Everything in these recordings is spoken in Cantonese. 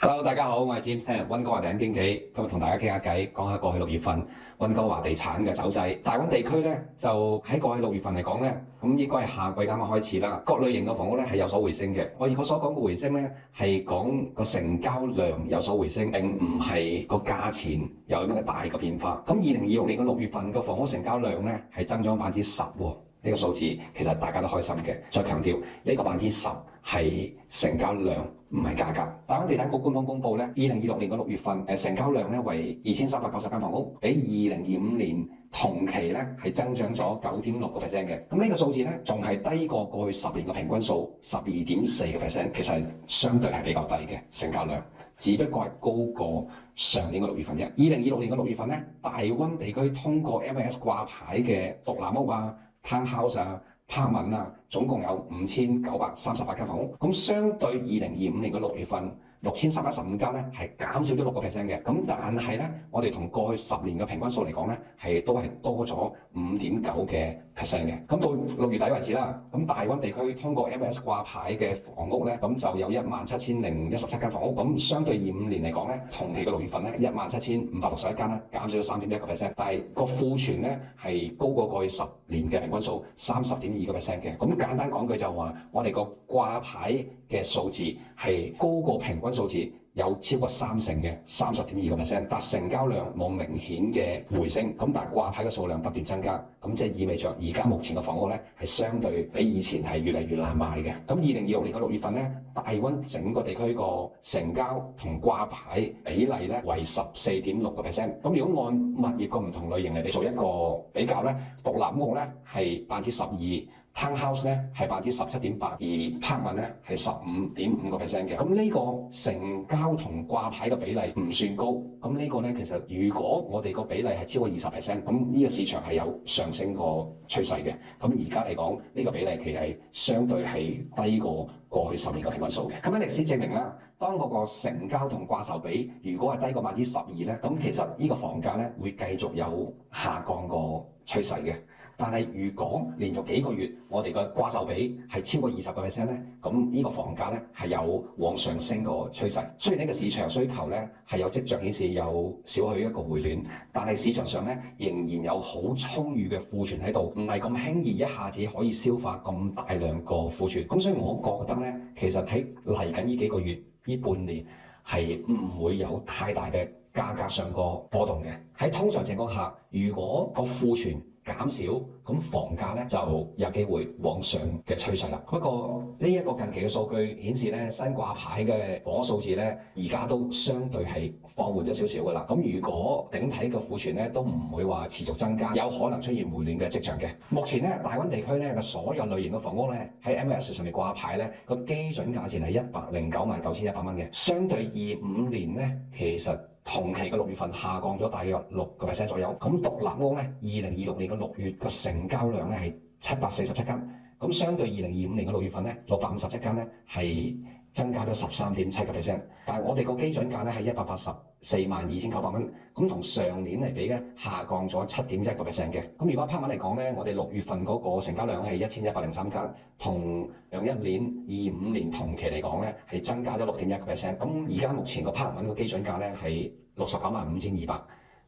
Hello，大家好，我係 James，溫哥華地產經紀，今日同大家傾下偈，講下過去6月份溫哥華地產嘅走勢。大灣地區咧就喺過去6月份嚟講咧，咁應該係夏季啱啱開始啦。各類型嘅房屋咧係有所回升嘅。我所講嘅回升咧係講個成交量有所回升，並唔係個價錢有咩大嘅變化。咁2026年嘅6月份個房屋成交量咧係增長10%喎。呢個數字其實大家都開心嘅。再強調呢個10%係成交量，唔係價格。大灣地產局官方公佈咧，2026年嘅6月份成交量咧為2390間房屋，比2025年同期咧係增長咗9.6%嘅。咁呢個數字咧仲係低過過去10年嘅平均數12.4%，其實係相對係比較低嘅成交量，只不過係高過上年嘅6月份啫。2026年嘅6月份咧，大灣地區通過 MLS 掛牌嘅獨立屋啊、townhouse 啊、apartment啊，總共有5938間房屋。咁相對2025年嘅6月份6315間咧，係減少咗6%嘅。咁但係咧，我哋同過去10年嘅平均數嚟講咧，都係多咗5.9%嘅。咁到6月底為止啦，咁大灣地區通過 MLS 掛牌嘅房屋咧，咁就有17017間房屋。咁相對25年嚟講咧，同期嘅6月份咧17561間啦，減少咗3.1%。但係個庫存咧係高過過去10年嘅平均數30.2%嘅。咁簡單講句就話，我哋個掛牌嘅數字係高過平均數字有超過30%嘅30.2%，但成交量冇明顯嘅回升。咁但係掛牌嘅數量不斷增加，咁即係意味着而家目前嘅房屋咧係相對比以前係越嚟越難賣嘅。咁2026年嘅6月份咧，大灣整個地區個成交同掛牌比例咧為14.6%。咁如果按物業個唔同類型嚟做一個比較咧，獨立屋咧係12%，townhouse 咧係17.8%，而 apartment 咧係15.5%嘅。咁呢個成交同掛牌嘅比例唔算高。咁呢個咧其實如果我哋個比例係超過20%，咁呢個市場係有上升個趨勢嘅。咁而家嚟講，呢個比例其實係相對係低過過去10年嘅平均數嘅。咁喺歷史證明啦，當嗰個成交同掛售比如果係低過12%咧，咁其實呢個房價咧會繼續有下降個趨勢嘅。但係如果連續幾個月我哋嘅掛售比係超過20%咧，咁呢個房價咧係有往上升個趨勢。雖然呢個市場需求咧係有跡象顯示有少許一個回暖，但係市場上咧仍然有好充裕嘅庫存喺度，唔係咁輕易一下子可以消化咁大量個庫存。咁所以我覺得咧，其實喺嚟緊呢幾個月呢半年係唔會有太大嘅價格上個波動嘅。喺通常情況下，如果個庫存減少，咁房價咧就有機會往上嘅趨勢啦。不過呢一個近期嘅數據顯示咧，新掛牌嘅房屋數字咧，而家都相對係放緩咗少少噶啦。咁如果整體嘅庫存咧都唔會話持續增加，有可能出現回暖嘅跡象嘅。目前咧，大灣地區咧嘅所有類型嘅房屋咧喺 MLS 上面掛牌咧，個基準價錢係1099100蚊嘅，相對25年咧其實同期嘅6月份下降咗大約6%左右。咁獨立屋咧，2026年嘅6月個成交量咧係747間，咁相對2025年嘅6月份咧657間咧係增加咗13.7%。但係我哋個基準價咧係1842900蚊，咁同上年嚟比咧下降咗7.1%嘅。咁如果 apartment 嚟講咧，我哋6月份嗰個成交量係1103間，同上一年25年同期嚟講咧係增加咗6.1%。咁而家目前個 apartment 個基準價咧係695200，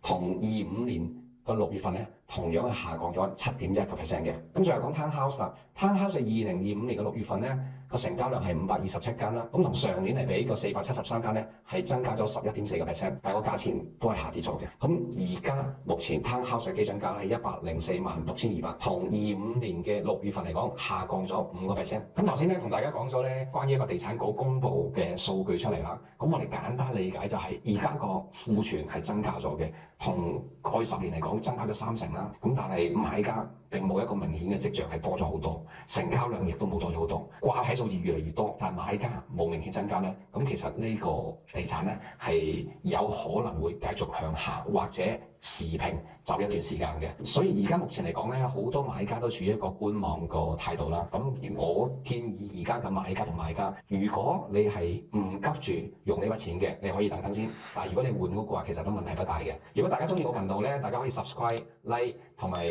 同25年個6月份咧同樣係下降咗7.1%嘅。咁最後講 townhouse 啦，townhouse 係2025年嘅6月份咧個成交量係527間啦，咁同上年嚟比個473間咧係增加咗11.4%，但係個價錢都係下跌咗嘅。咁而家目前 townhouse 嘅基準價係1046200，同25年嘅6月份嚟講下降咗5%。咁頭先咧同大家講咗咧關於一個地產局公佈嘅數據出嚟啦，咁我哋簡單理解就係而家個庫存係增加咗嘅，同過去10年嚟講增加咗30%啦。咁但係買家並冇一個明顯嘅跡象係多咗好多，成交量亦都冇多咗好多，掛牌數字越嚟越多，但係買家冇明顯增加咧，咁其實呢個地產咧係有可能會繼續向下或者持平走一段時間嘅。所以而家目前嚟講咧，好多買家都處於一個觀望個態度啦。咁我建議而家嘅買家同賣家，如果你係唔急住用呢筆錢嘅，你可以等等先。但係如果你換屋嘅話，其實都問題不大嘅。如果大家中意我頻道咧，大家可以 subscribe、like 同埋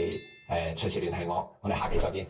隨時聯繫我，我哋下期再見。